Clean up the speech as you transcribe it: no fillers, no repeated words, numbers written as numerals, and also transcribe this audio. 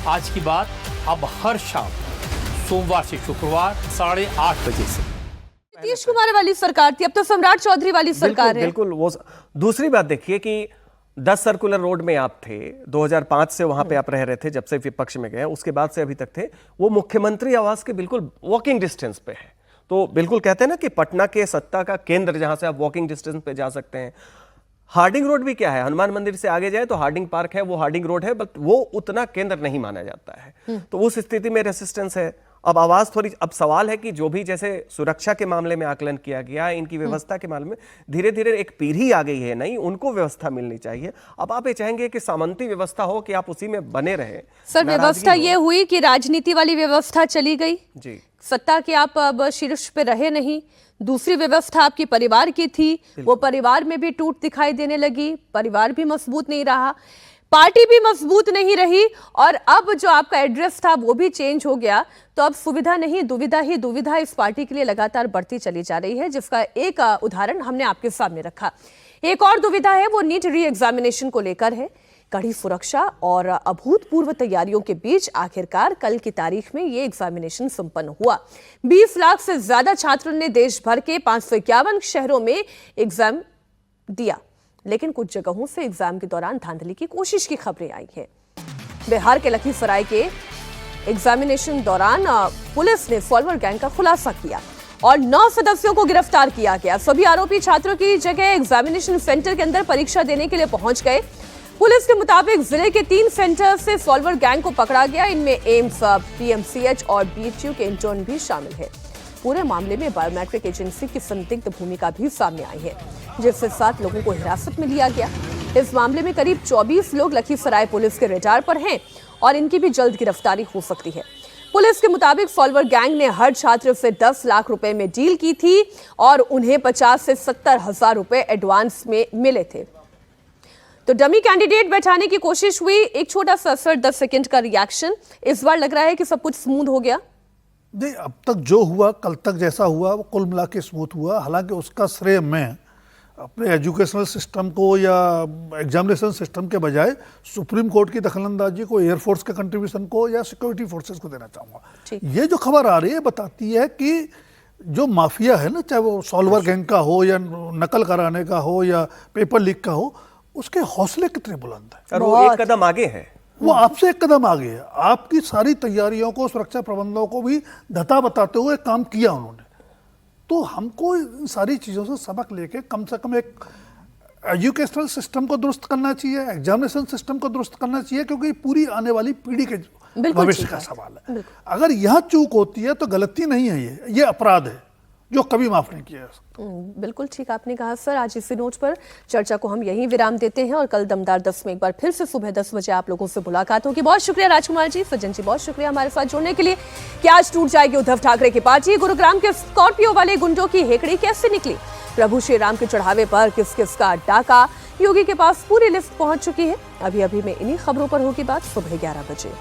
आज की बात अब हर शाम सोमवार से शुक्रवार 8:30 बजे से। नीतीश कुमार वाली सरकार थी, अब तो सम्राट चौधरी वाली सरकार है। बिल्कुल वो दूसरी बात देखिए कि 10 सर्कुलर रोड में आप थे, 2005 से वहां पे आप रह रहे थे, जब से विपक्ष में गए उसके बाद से अभी तक थे। वो मुख्यमंत्री आवास के बिल्कुल वॉकिंग डिस्टेंस पे है। तो बिल्कुल कहते हैं ना कि पटना के सत्ता का केंद्र जहां से आप वॉकिंग डिस्टेंस पे जा सकते हैं। हार्डिंग रोड भी क्या है, हनुमान मंदिर से आगे जाए तो हार्डिंग पार्क है, वो हार्डिंग रोड है, बट वो उतना केंद्र नहीं माना जाता है। तो उस स्थिति में रेसिस्टेंस है। अब आवाज थोड़ी, अब सवाल है कि जो भी जैसे सुरक्षा के मामले में आकलन किया गया, इनकी व्यवस्था के मामले में धीरे धीरे एक पीढ़ी आ गई है, नहीं उनको व्यवस्था मिलनी चाहिए। अब आप ये चाहेंगे कि सामंती व्यवस्था हो कि आप उसी में बने रहे। सर, व्यवस्था ये हुई कि राजनीति वाली व्यवस्था चली गई जी, सत्ता के आप अब शीर्ष पे रहे नहीं। दूसरी व्यवस्था आपकी परिवार की थी, वो परिवार में भी टूट दिखाई देने लगी, परिवार भी मजबूत नहीं रहा, पार्टी भी मजबूत नहीं रही, और अब जो आपका एड्रेस था वो भी चेंज हो गया। तो अब सुविधा नहीं दुविधा ही दुविधा इस पार्टी के लिए लगातार बढ़ती चली जा रही है, जिसका एक उदाहरण हमने आपके सामने रखा। एक और दुविधा है, वो नीट री एग्जामिनेशन को लेकर है। कड़ी सुरक्षा और अभूतपूर्व तैयारियों के बीच आखिरकार कल की तारीख में ये एग्जामिनेशन संपन्न हुआ। 20 लाख से ज्यादा छात्रों ने देश भर के 551 शहरों में एग्जाम दिया, लेकिन कुछ जगहों से एग्जाम के दौरान धांधली की कोशिश की खबरें आई हैं। बिहार के लखीसराय के एग्जामिनेशन दौरान पुलिस ने फॉलोअर गैंग का खुलासा किया और 9 सदस्यों को गिरफ्तार किया गया। सभी आरोपी छात्रों की जगह एग्जामिनेशन सेंटर के अंदर परीक्षा देने के लिए पहुंच गए। पुलिस के मुताबिक जिले के 3 सेंटर से फॉलोअर गैंग को पकड़ा गया। इनमें एम्स, पीएमसीएच और बीएचयू के इंटर्न भी शामिल है। पूरे मामले में बायोमेट्रिक एजेंसी की संदिग्ध भूमिका भी सामने आई है, जिससे 7 लोगों को हिरासत में लिया गया। इस मामले में करीब 24 लोग लखीसराय पुलिस के रडार पर हैं और इनकी भी जल्द गिरफ्तारी हो सकती है। पुलिस के मुताबिक फॉलोअर गैंग ने हर छात्र से 10 लाख रुपए में डील की थी और उन्हें 50 से 70 हजार रुपए एडवांस में मिले थे। तो डमी कैंडिडेट बैठाने की कोशिश हुई। एक छोटा सा सर 10 सेकंड का रिएक्शन। इस बार लग रहा है कि सब कुछ स्मूथ हो गया। नहीं, अब तक जो हुआ, कल तक जैसा हुआ वो कुल मिला के स्मूथ हुआ। हालांकि उसका श्रेय मैं अपने एजुकेशनल सिस्टम को या एग्जामिनेशन सिस्टम के बजाय सुप्रीम कोर्ट की दखलंदाजी को, एयरफोर्स के कंट्रीब्यूशन को या सिक्योरिटी फोर्सेस को देना चाहूँगा। ये जो खबर आ रही है बताती है कि जो माफिया है ना, चाहे वो सॉल्वर गैंग का हो या नकल कराने का हो या पेपर लीक का हो, उसके हौसले कितने बुलंद हैं। और वो एक कदम आगे है, वो आपसे एक कदम आगे है। आपकी सारी तैयारियों को, सुरक्षा प्रबंधों को भी धता बताते हुए काम किया उन्होंने। तो हमको इन सारी चीज़ों से सबक लेके कम से कम एक एजुकेशनल सिस्टम को दुरुस्त करना चाहिए, एग्जामिनेशन सिस्टम को दुरुस्त करना चाहिए, क्योंकि पूरी आने वाली पीढ़ी के भविष्य का सवाल है। अगर यहाँ चूक होती है तो गलती नहीं है, ये अपराध है जो कभी माफ नहीं किया जा सकता। बिल्कुल ठीक आपने कहा सर। आज इसी नोट पर चर्चा को हम यहीं विराम देते हैं और कल दमदार 10 में एक बार फिर से सुबह 10 बजे आप लोगों से मुलाकात होगी। बहुत शुक्रिया राजकुमार जी, सज्जन जी, बहुत शुक्रिया हमारे साथ जुड़ने के लिए। कि आज टूट जाएगी उद्धव ठाकरे की पार्टी, गुरुग्राम के स्कॉर्पियो वाले गुंडों की हेकड़ी कैसे निकली, प्रभु श्री राम के चढ़ावे पर किस किस का डाका, योगी के पास पूरी लिस्ट पहुंच चुकी है। अभी अभी में इन्हीं खबरों पर होगी बात सुबह 11 बजे।